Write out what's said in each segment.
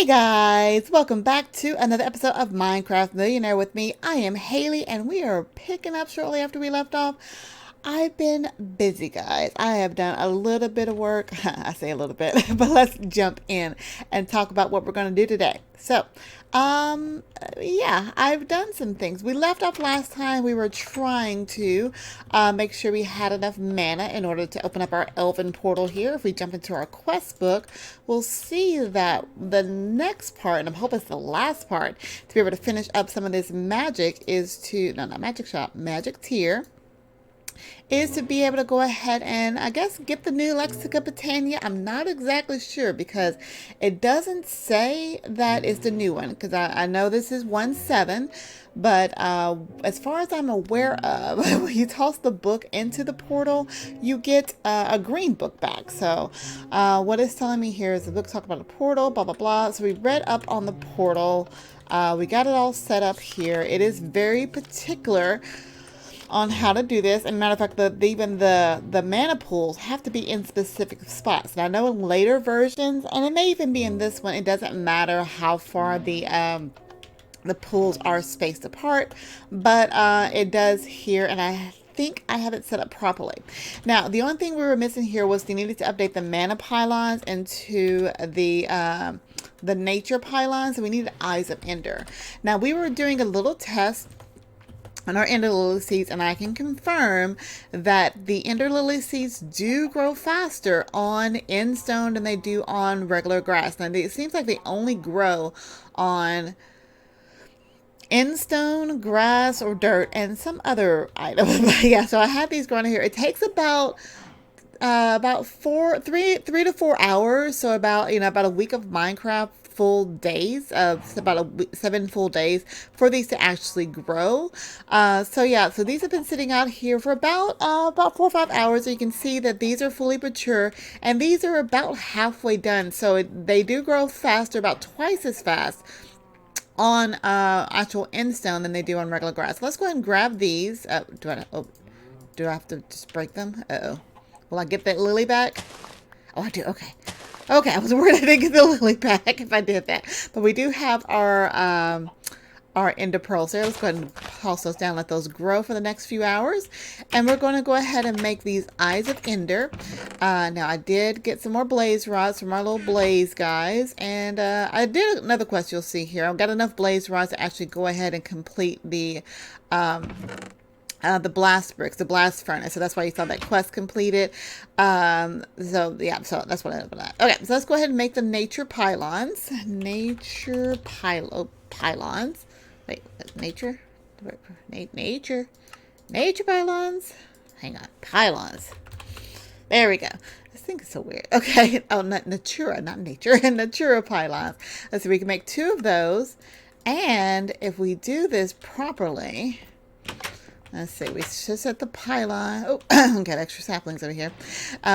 Guys, welcome back to another episode of Minecraft Millionaire with me. I am Haley and we are picking up shortly after we left off. I've been busy, guys. I have done a little bit of work. I say a little bit, but let's jump in and talk about what we're going to do today. Yeah, I've done some things. We left off last time. We were trying to make sure we had enough mana in order to open up our elven portal here. If we jump into our quest book, we'll see that the next part, and I'm hoping it's the last part, to be able to finish up some of this magic is to, no, not magic shop, magic tier, is to be able to go ahead and, I guess, get the new Lexica Britannia. I'm not exactly sure because it doesn't say that it's the new one, because I know this is 1.7, but as far as I'm aware of, when you toss the book into the portal, you get a green book back. So what it's telling me here is the book talking about the portal, blah, blah, blah. So we read up on the portal. We got it all set up here. It is very particular on how to do this. And matter of fact, even the mana pools have to be in specific spots. And I know in later versions, and it may even be in this one, it doesn't matter how far the pools are spaced apart, but it does here, and I think I have it set up properly. Now, the only thing we were missing here was they needed to update the mana pylons into the nature pylons, and we needed Eyes of Ender. Now, we were doing a little test on our ender lily seeds, and I can confirm that the ender lily seeds do grow faster on endstone than they do on regular grass. Now, it seems like they only grow on endstone, grass, or dirt, and some other item. Yeah, so I have these growing here. It takes about 3 to 4 hours, so about a week of Minecraft full days, of about 7 full days for these to actually grow. So these have been sitting out here for about 4 or 5 hours. So you can see that these are fully mature, and these are about halfway done. So they do grow faster, about twice as fast on actual endstone than they do on regular grass. Let's go ahead and grab these. Do I have to just break them? Uh-oh. Will I get that lily back? Oh, I do. Okay. Okay, I was worried I didn't get the lily back if I did that. But we do have our ender pearls there. Let's go ahead and toss those down, let those grow for the next few hours. And we're going to go ahead and make these Eyes of Ender. Now, I did get some more blaze rods from our little blaze guys. And I did another quest you'll see here. I've got enough blaze rods to actually go ahead and complete the blast bricks, the blast furnace. So that's why you saw that quest completed. So that's what I did for that. Okay, so let's go ahead and make the nature pylons. Pylons. Wait, nature pylons. Hang on, pylons. There we go. This thing is so weird. Okay. Oh, not natura, not nature. Natura pylons. Let's see. We can make 2 of those, and if we do this properly. Let's see, we should set the pylon. Oh, got extra saplings over here.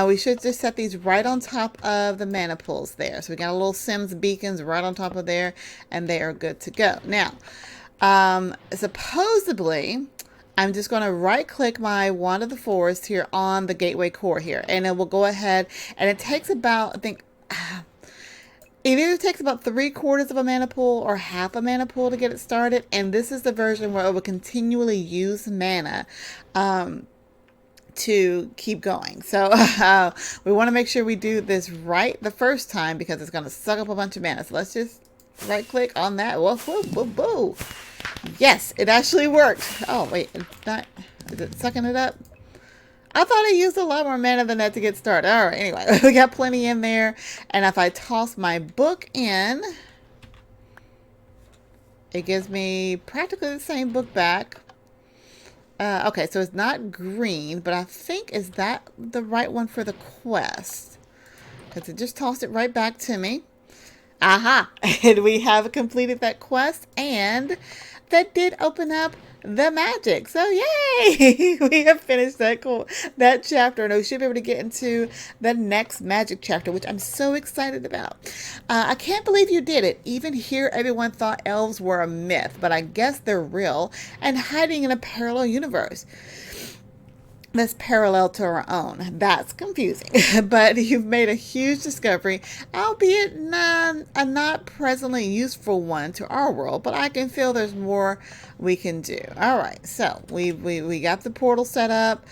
We should just set these right on top of the mana pools there. So we got a little Sims beacons right on top of there, and they are good to go. Now, supposedly, I'm just going to right click my Wand of the Forest here on the gateway core here, and it will go ahead, and it takes about, I think, it either takes about 3/4 of a mana pool or half a mana pool to get it started. And this is the version where it will continually use mana to keep going. So we want to make sure we do this right the first time because it's going to suck up a bunch of mana. So let's just right click on that. Whoa, whoa, whoa, whoa. Yes, it actually worked. Oh, wait, it's not, is it sucking it up? I thought I used a lot more mana than that to get started. All right, anyway, we got plenty in there. And if I toss my book in, it gives me practically the same book back. Okay, so it's not green, but I think, is that the right one for the quest? Because it just tossed it right back to me. Aha! And we have completed that quest, and that did open up the magic. So yay! We have finished that chapter, and we should be able to get into the next magic chapter, which I'm so excited about. I can't believe you did it. Even here, everyone thought elves were a myth, but I guess they're real and hiding in a parallel universe. that's parallel to our own. That's confusing, but you've made a huge discovery, albeit a not presently useful one to our world, but I can feel there's more we can do. All right, so we got the portal set up.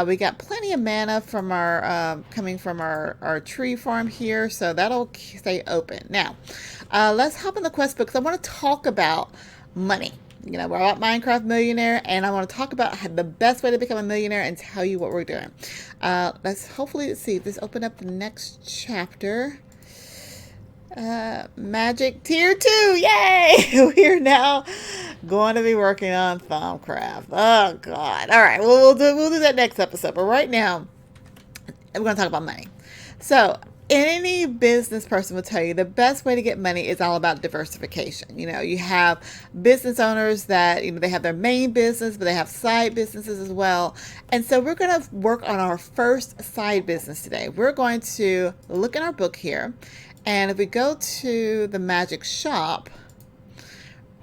We got plenty of mana from our coming from our tree farm here, so that'll stay open. Now, let's hop in the quest book because I want to talk about money. You know, we're about Minecraft Millionaire, and I want to talk about the best way to become a millionaire and tell you what we're doing. Let's hopefully see if this open up the next chapter. Magic tier 2, yay! We're now going to be working on Thumbcraft. Oh God! All right, well we'll do that next episode. But right now, we're going to talk about money. So any business person will tell you the best way to get money is all about diversification. You know, you have business owners that, you know, they have their main business, but they have side businesses as well. And so we're going to work on our first side business today. We're going to look in our book here. And if we go to the magic shop,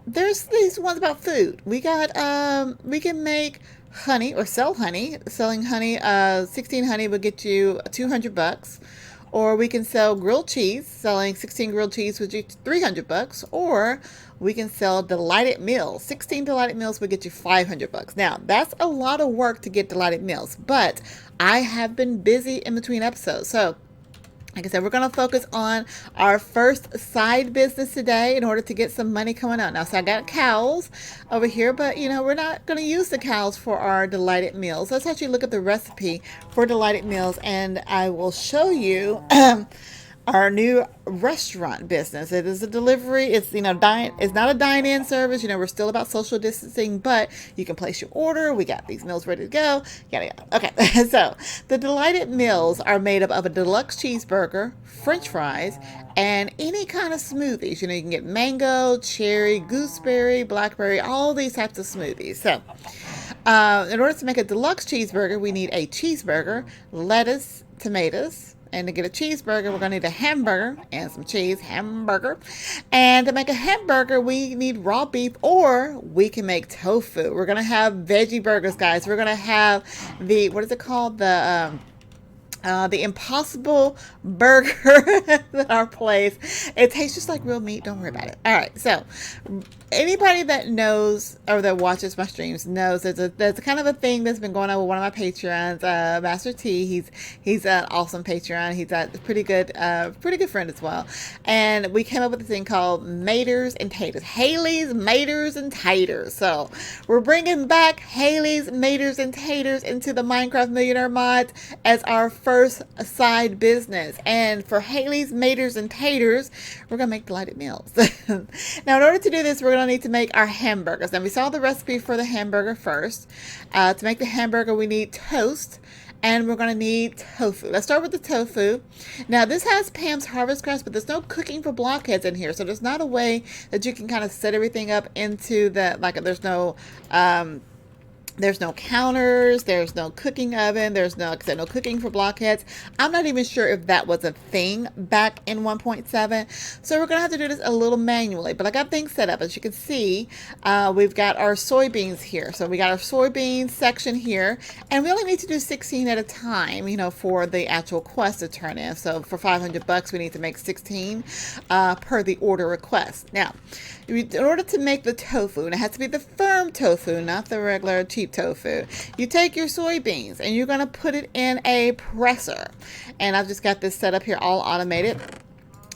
there's these ones about food. We got, we can make honey or sell honey. Selling honey, 16 honey will get you $200. Or we can sell grilled cheese. Selling 16 grilled cheese would get you $300. Or we can sell delighted meals. 16 delighted meals would get you $500. Now, that's a lot of work to get delighted meals, but I have been busy in between episodes. So, like I said, we're going to focus on our first side business today in order to get some money coming out. Now, so I got cows over here, but, you know, we're not going to use the cows for our delighted meals. Let's actually look at the recipe for delighted meals, and I will show you our new restaurant business. It is a delivery. It's, you know, it's not a dine-in service. You know, we're still about social distancing, but you can place your order. We got these meals ready to go. Yada yada. Okay, so the delighted meals are made up of a deluxe cheeseburger, French fries, and any kind of smoothies. You know, you can get mango, cherry, gooseberry, blackberry, all these types of smoothies. So, in order to make a deluxe cheeseburger, we need a cheeseburger, lettuce, tomatoes. And to get a cheeseburger, we're going to need a hamburger and some cheese, hamburger. And to make a hamburger, we need raw beef, or we can make tofu. We're going to have veggie burgers, guys. We're going to have the, what is it called? The Impossible Burger at our place. It tastes just like real meat. Don't worry about it. All right. So anybody that knows or that watches my streams knows there's a kind of a thing that's been going on with one of my Patreons, Master T. He's an awesome Patreon. He's a pretty good friend as well. And we came up with a thing called Maters and Taters. Halie's Maters and Taters. So we're bringing back Halie's Maters and Taters into the Minecraft Millionaire mods as our first side business. And for Halie's Maters and Taters, we're gonna make delighted meals. Now, in order to do this, we're gonna need to make our hamburgers. Now, we saw the recipe for the hamburger first. To make the hamburger, we need toast, and we're gonna need tofu. Let's start with the tofu. Now, this has Pam's Harvest Crust, but there's no cooking for blockheads in here, so there's not a way that you can kind of set everything up into the, like, there's no counters, there's no cooking oven, there's no cooking for blockheads. I'm not even sure if that was a thing back in 1.7. So we're going to have to do this a little manually. But I got things set up. As you can see, we've got our soybeans here. So we got our soybeans section here. And we only need to do 16 at a time, you know, for the actual quest to turn in. So for $500, we need to make 16 per the order request. Now, in order to make the tofu, and it has to be the firm tofu, not the regular cheap tofu, you take your soybeans and you're going to put it in a presser. And I've just got this set up here all automated.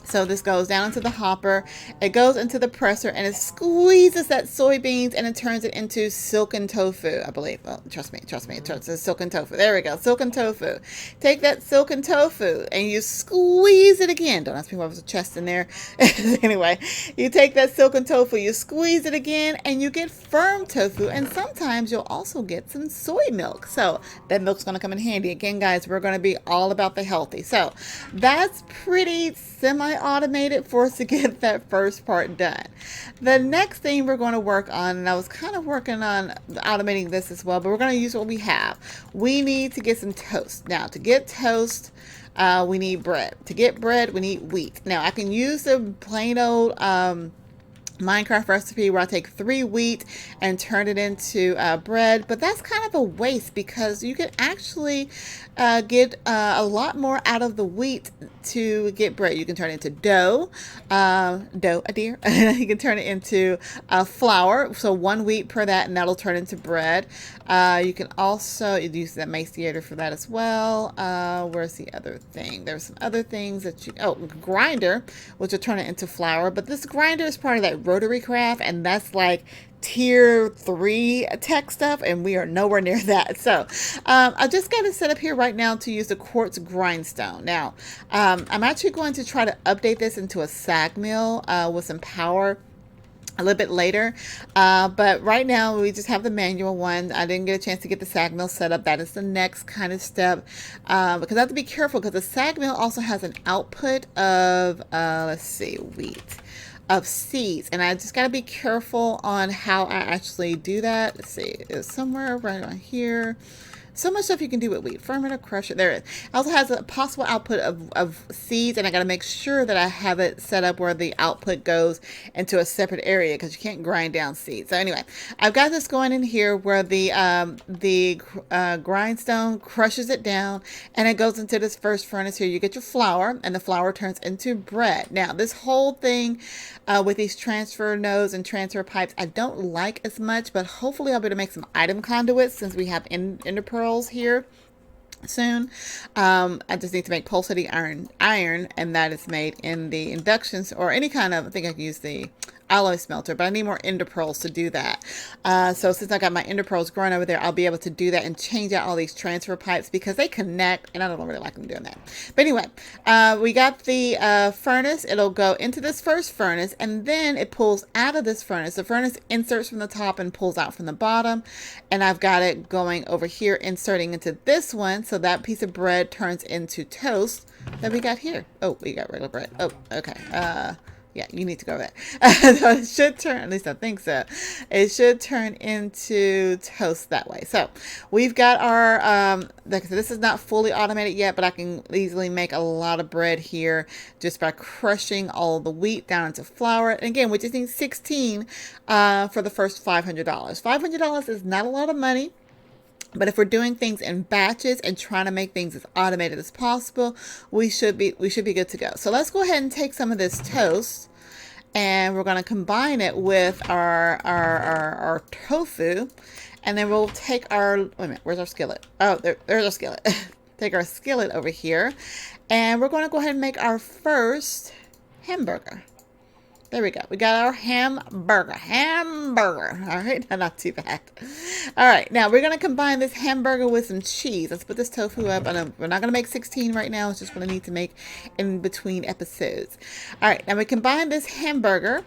So this goes down into the hopper, it goes into the presser, and it squeezes that soybeans, and it turns it into silken tofu, I believe. Well, trust me, it turns into silken tofu. There we go, silken tofu. Take that silken tofu, and you squeeze it again. Don't ask me why there's a chest in there. Anyway, you take that silken tofu, you squeeze it again, and you get firm tofu, and sometimes you'll also get some soy milk. So that milk's going to come in handy. Again, guys, we're going to be all about the healthy. So that's pretty semi-automated for us to get that first part done. The next thing we're going to work on, and I was kind of working on automating this as well, but we're going to use what we have. We need to get some toast. Now, to get toast, we need bread. To get bread, we need wheat. Now, I can use the plain old Minecraft recipe where I take 3 wheat and turn it into bread, but that's kind of a waste because you can actually get a lot more out of the wheat to get bread. You can turn it into dough, a deer. You can turn it into flour, so 1 wheat per that, and that'll turn into bread. You can also use that maciator for that as well. Where's the other thing? There's some other things that grinder, which will turn it into flour, but this grinder is part of that rotary craft, and that's like tier 3 tech stuff, and we are nowhere near that. So I just got it set up here right now to use the quartz grindstone. Now I'm actually going to try to update this into a sag mill with some power a little bit later, but right now we just have the manual one. I didn't get a chance to get the sag mill set up. That is the next kind of step, because I have to be careful because the sag mill also has an output of let's see, wheat, of seeds, and I just got to be careful on how I actually do that. Let's see, it's somewhere right on here. So much stuff you can do with wheat. Fermenter, crusher, there it is. It also has a possible output of seeds, and I got to make sure that I have it set up where the output goes into a separate area because you can't grind down seeds. So anyway, I've got this going in here where the grindstone crushes it down, and it goes into this first furnace here. You get your flour, and the flour turns into bread. Now, this whole thing with these transfer nodes and transfer pipes, I don't like as much, but hopefully I'll be able to make some item conduits since we have ender pearls here soon. I just need to make pulsating iron, and that is made in the inductions or any kind of, I think I can use the alloy smelter, but I need more ender pearls to do that. So since I got my ender pearls growing over there, I'll be able to do that and change out all these transfer pipes because they connect, and I don't really like them doing that. But anyway, we got the furnace. It'll go into this first furnace, and then it pulls out of this furnace. The furnace inserts from the top and pulls out from the bottom, and I've got it going over here, inserting into this one, so that piece of bread turns into toast that we got here. Oh, we got regular bread. Oh, okay. Yeah, you need to go there. So it should turn, at least I think so. It should turn into toast that way. So we've got our, like I said, this is not fully automated yet, but I can easily make a lot of bread here just by crushing all the wheat down into flour. And again, we just need 16 for the first $500. $500 is not a lot of money. But if we're doing things in batches and trying to make things as automated as possible, we should be good to go. So let's go ahead and take some of this toast, and we're going to combine it with our tofu, and then we'll take our, wait a minute, where's our skillet? Oh, there's our skillet. Take our skillet over here, and we're going to go ahead and make our first hamburger. There we go. We got our hamburger. All right, not too bad. All right, now we're going to combine this hamburger with some cheese. Let's put this tofu up. We're not going to make 16 right now. It's just what I need to make in between episodes. All right, now we combine this hamburger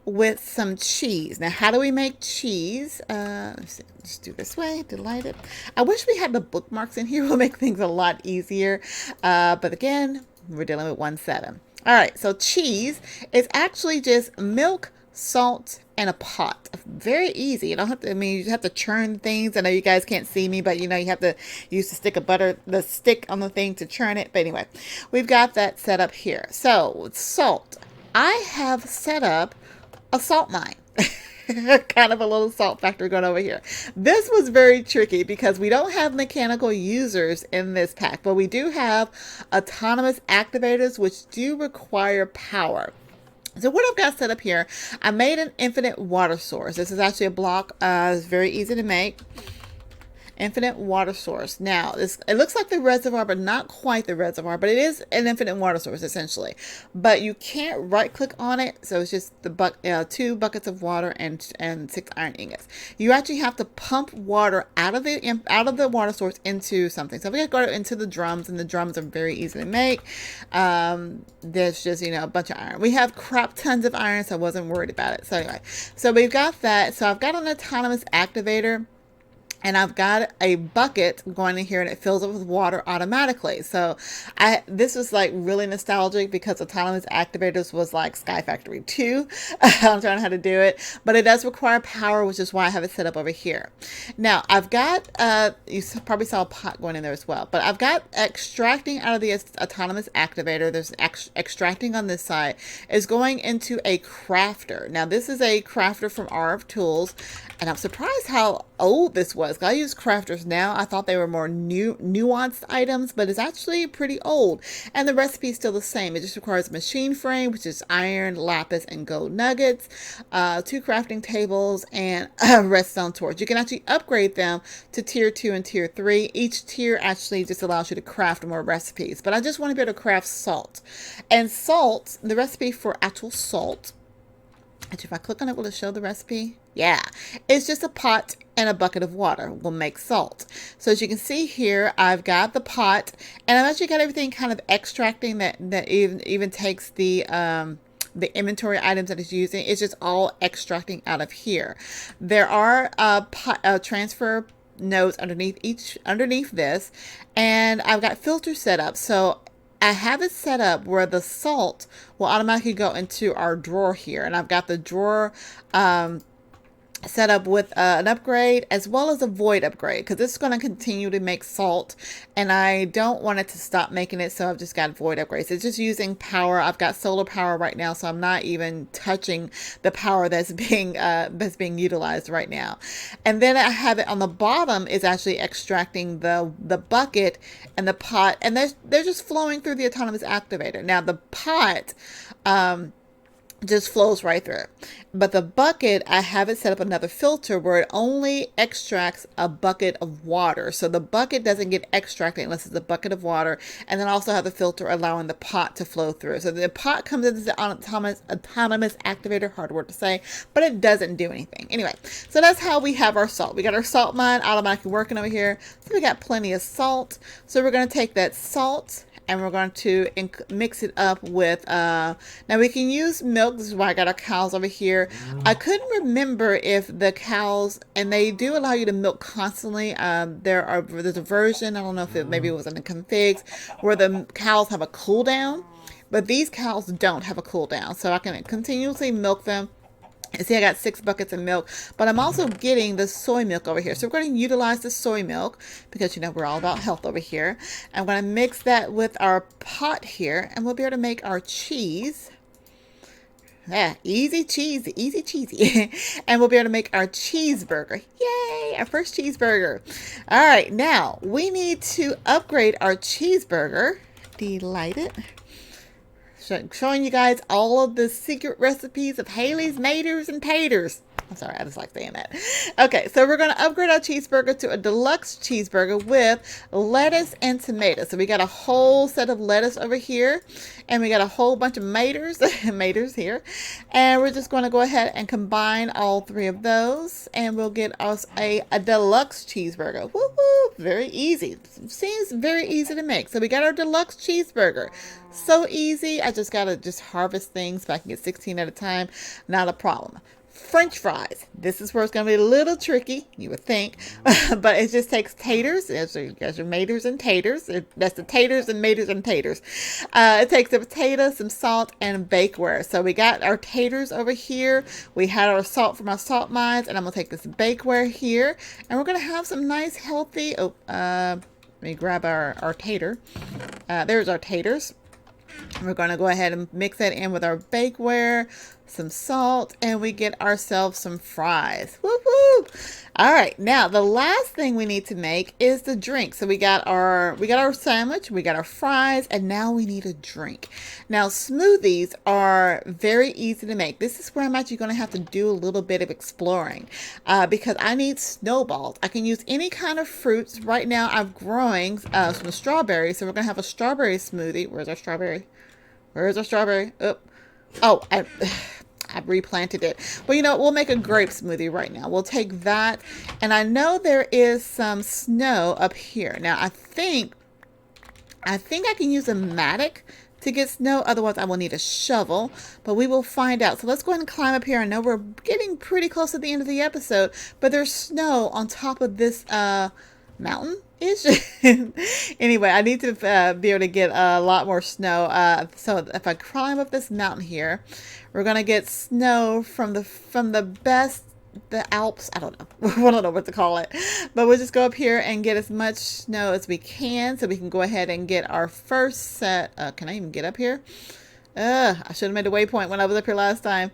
with some cheese. Now, how do we make cheese? Let's see, just do this way. Delight it. I wish we had the bookmarks in here. We'll make things a lot easier. But again, we're dealing with 1.7. All right, so cheese is actually just milk, salt, and a pot. Very easy. You don't have to, I mean, you have to churn things. I know you guys can't see me, but you know, you have to use the stick of butter, the stick on the thing to churn it. But anyway, we've got that set up here. So with salt, I have set up a salt mine. Kind of a little salt factory going over here. This was very tricky because we don't have mechanical users in this pack, but we do have autonomous activators which do require power. So what I've got set up here, I made an infinite water source. This is actually a block. It's very easy to make. Infinite water source. Now, it looks like the reservoir, but not quite the reservoir, but it is an infinite water source, essentially. But you can't right-click on it, so it's just the 2 buckets of water and 6 iron ingots. You actually have to pump water out of the water source into something. So we're going to go into the drums, and the drums are very easy to make. There's just, a bunch of iron. We have crap tons of iron, so I wasn't worried about it. So anyway, so we've got that. So I've got an autonomous activator. and I've got a bucket going in here and it fills up with water automatically. So this was like really nostalgic because autonomous activators was like Sky Factory 2. I'm trying how to do it, but it does require power, which is why I have it set up over here. Now I've got, you probably saw a pot going in there as well, but I've got extracting out of the autonomous activator. There's extracting on this side is going into a crafter. Now this is a crafter from RF Tools, and I'm surprised how old this was. I use crafters now. I thought they were more nuanced items, but it's actually pretty old. And the recipe is still the same. It just requires a machine frame, which is iron, lapis, and gold nuggets, 2 crafting tables, and a redstone torch. You can actually upgrade them to tier 2 and tier 3. Each tier actually just allows you to craft more recipes. But I just want to be able to craft salt. And salt, the recipe for actual salt, and if I click on it, will it show the recipe? Yeah, it's just a pot and a bucket of water will make salt. So as you can see here, I've got the pot, and I've actually got everything kind of extracting that even takes the inventory items that it's using. It's just all extracting out of here. There are transfer nodes underneath this, and I've got filters set up. So I have it set up where the salt will automatically go into our drawer here. And I've got the drawer set up with an upgrade as well as a void upgrade, because this is going to continue to make salt and I don't want it to stop making it, so I've just got void upgrades. It's just using power. I've got solar power right now, so I'm not even touching the power that's being utilized right now. And then I have it on the bottom is actually extracting the bucket and the pot, and they're just flowing through the autonomous activator. Now the pot just flows right through. But the bucket, I have it set up another filter where it only extracts a bucket of water. So the bucket doesn't get extracted unless it's a bucket of water. And then also have the filter allowing the pot to flow through. So the pot comes into the autonomous activator, hard word to say, but it doesn't do anything. Anyway, so that's how we have our salt. We got our salt mine automatically working over here. So we got plenty of salt. So we're going to take that salt and we're going to mix it up with, now we can use milk. This is why I got our cows over here. I couldn't remember if the cows, and they do allow you to milk constantly. There's a version, I don't know if maybe it was in the configs, where the cows have a cooldown, but these cows don't have a cooldown. So I can continuously milk them. And see, I got 6 buckets of milk, but I'm also getting the soy milk over here. So we're going to utilize the soy milk because, you know, we're all about health over here. I'm going to mix that with our pot here, and we'll be able to make our cheese. Yeah, easy cheesy, easy cheesy. And we'll be able to make our cheeseburger. Yay, our first cheeseburger. All right, now we need to upgrade our cheeseburger. Delighted. Showing you guys all of the secret recipes of Halie's Maters and Taters. I'm sorry, I just like saying that. Okay, so we're going to upgrade our cheeseburger to a deluxe cheeseburger with lettuce and tomatoes. So we got a whole set of lettuce over here, and we got a whole bunch of maters here. And we're just going to go ahead and combine all 3 of those, and we'll get us a deluxe cheeseburger. Woo-hoo! Very easy. Seems very easy to make. So we got our deluxe cheeseburger. So easy. I just got to harvest things so I can get 16 at a time. Not a problem. French fries. This is where it's going to be a little tricky, you would think, but it just takes taters. There's your maters and taters. That's the taters and maters and taters. It takes a potato, some salt, and bakeware. So we got our taters over here. We had our salt from our salt mines, and I'm going to take this bakeware here, and we're going to have some nice, healthy, let me grab our tater. There's our taters. We're going to go ahead and mix that in with our bakeware, some salt, and we get ourselves some fries. Woo-hoo! All right, now the last thing we need to make is the drink. So we got our sandwich, we got our fries, and now we need a drink. Now smoothies are very easy to make. This is where I'm actually going to have to do a little bit of exploring because I need snowballs. I can use any kind of fruits. Right now I'm growing some strawberries, so we're going to have a strawberry smoothie. Where's our strawberry? Where's our strawberry? Oh, I replanted it. Well, you know, we'll make a grape smoothie right now. We'll take that. And I know there is some snow up here. Now, I think I can use a mattock to get snow. Otherwise, I will need a shovel, but we will find out. So let's go ahead and climb up here. I know we're getting pretty close to the end of the episode, but there's snow on top of this mountain. Anyway, I need to be able to get a lot more snow. So if I climb up this mountain here, we're gonna get snow from the Alps. I don't know. I don't know what to call it, but we'll just go up here and get as much snow as we can, so we can go ahead and get our first set. Can I even get up here? I should have made a waypoint when I was up here last time.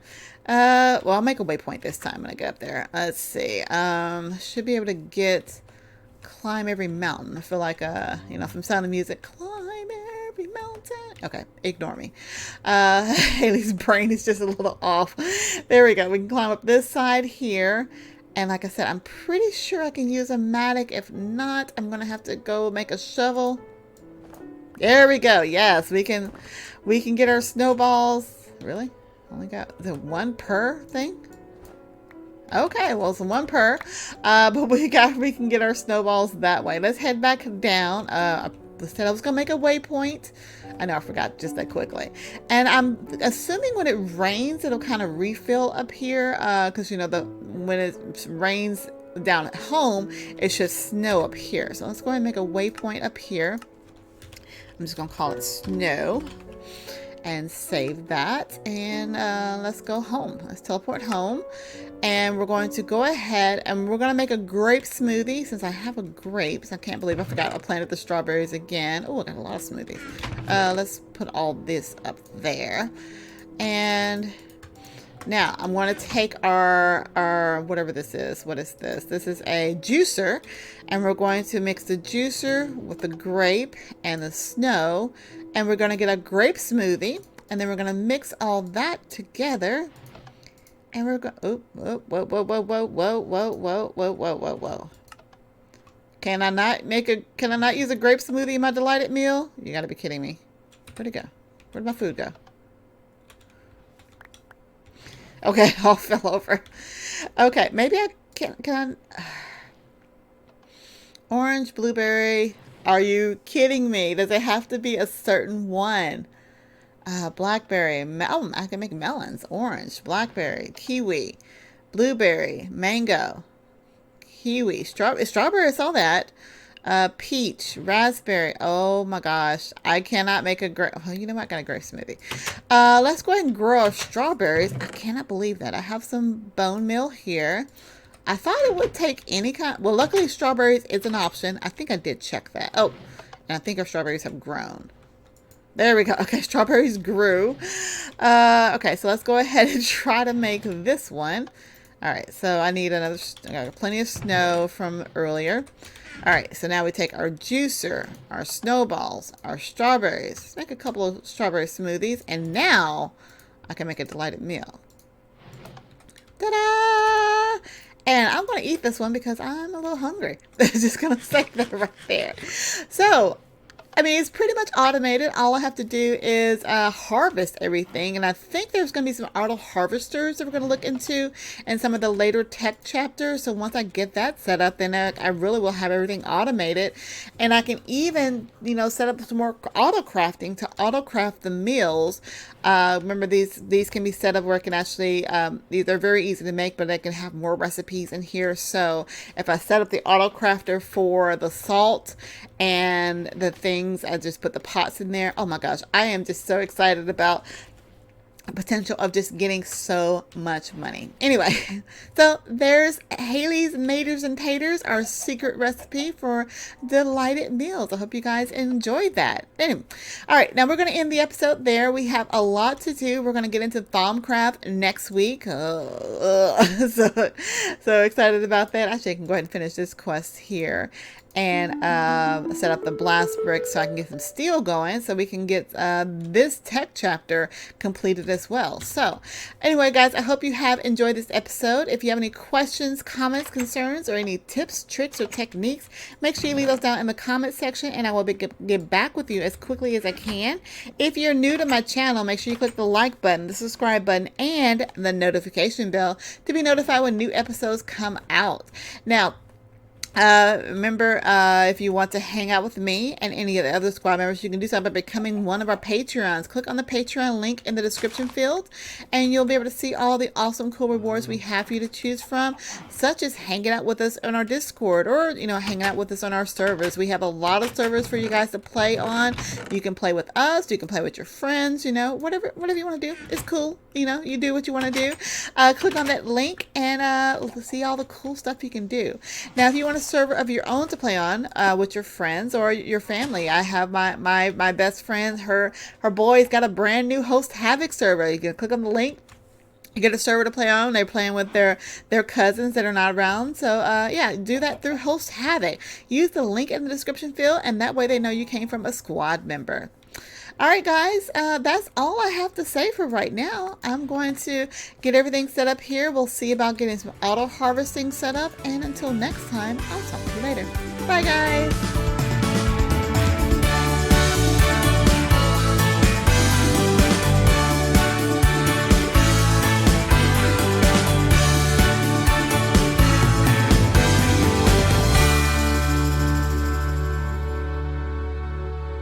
Well, I'll make a waypoint this time when I get up there. Let's see. Should be able to climb every mountain. I feel like, from Sound of Music, climb every mountain. Okay, ignore me. Haley's brain is just a little off. There we go. We can climb up this side here. And like I said, I'm pretty sure I can use a mattock. If not, I'm going to have to go make a shovel. There we go. Yes, we can get our snowballs. Really? Only got the one per thing? Okay, well, it's one per, but we can get our snowballs that way. Let's head back down. I said I was gonna make a waypoint. I know I forgot just that quickly. And I'm assuming when it rains, it'll kind of refill up here, because when it rains down at home, it should snow up here. So let's go ahead and make a waypoint up here. I'm just gonna call it snow. And save that, and let's go home. Let's teleport home, and we're going to go ahead and we're going to make a grape smoothie. Since I have a grapes, I can't believe I forgot I planted the strawberries again. Oh, I got a lot of smoothies. Let's put all this up there, and now I'm going to take our whatever this is. What is this? This is a juicer, and we're going to mix the juicer with the grape and the snow. And we're going to get a grape smoothie, and then we're going to mix all that together. And we're going, oh, whoa, whoa, whoa, whoa, whoa, whoa, whoa, whoa, whoa, whoa, whoa, whoa. Can I not use a grape smoothie in my delighted meal? You got to be kidding me. Where'd it go? Where'd my food go? Okay, all fell over. Okay, maybe I can I? Orange, blueberry. Are you kidding me? Does it have to be a certain one? Blackberry. I can make melons. Orange, blackberry, kiwi, blueberry, mango, kiwi, strawberry. I saw that. Peach, raspberry. Oh my gosh. I cannot make a grape. Oh, you know what? I got a grape smoothie. Let's go ahead and grow our strawberries. I cannot believe that. I have some bone meal here. I thought it would take any kind. Well, luckily strawberries is an option. I think I did check that. Oh, and I think our strawberries have grown. There we go. Okay, strawberries grew. Okay, so let's go ahead and try to make this one. All right, so I got plenty of snow from earlier. All right, so now we take our juicer, our snowballs, our strawberries. Let's make a couple of strawberry smoothies, and now I can make a delighted meal. Ta-da! And I'm going to eat this one because I'm a little hungry. Just going to say that right there. So, I mean, it's pretty much automated. All I have to do is harvest everything. And I think there's going to be some auto harvesters that we're going to look into in some of the later tech chapters. So once I get that set up, then I really will have everything automated. And I can even, set up some more auto crafting to auto craft the meals. Remember, these can be set up where I can actually, they're very easy to make, but I can have more recipes in here. So if I set up the auto crafter for the salt and the things, I just put the pots in there. Oh my gosh, I am just so excited about the potential of just getting so much money. Anyway, so there's Haley's Maters and Taters, our secret recipe for delighted meals. I hope you guys enjoyed that. Anyway, all right, now we're going to end the episode there. We have a lot to do. We're going to get into Thaumcraft next week. So excited about that. Actually, I can go ahead and finish this quest here and set up the blast brick so I can get some steel going so we can get this tech chapter completed as well. So anyway, guys, I hope you have enjoyed this episode. If you have any questions, comments, concerns, or any tips, tricks, or techniques, make sure you leave those down in the comment section and I will get back with you as quickly as I can. If you're new to my channel, make sure you click the like button, the subscribe button, and the notification bell to be notified when new episodes come out. Now, Remember, if you want to hang out with me and any of the other squad members, you can do so by becoming one of our Patreons. Click on the Patreon link in the description field, and you'll be able to see all the awesome, cool rewards we have for you to choose from, such as hanging out with us on our Discord or, hanging out with us on our servers. We have a lot of servers for you guys to play on. You can play with us, you can play with your friends, whatever you want to do. It's cool. You do what you want to do. Click on that link and see all the cool stuff you can do. Now, if you want a server of your own to play on with your friends or your family, I have my best friend, her boy's got a brand new Host Havoc server. You can click on the link. You get a server to play on. They're playing with their cousins that are not around. So, yeah, do that through Host Havoc. Use the link in the description field, and that way they know you came from a squad member. All right, guys, that's all I have to say for right now. I'm going to get everything set up here. We'll see about getting some auto harvesting set up. And until next time, I'll talk to you later. Bye, guys.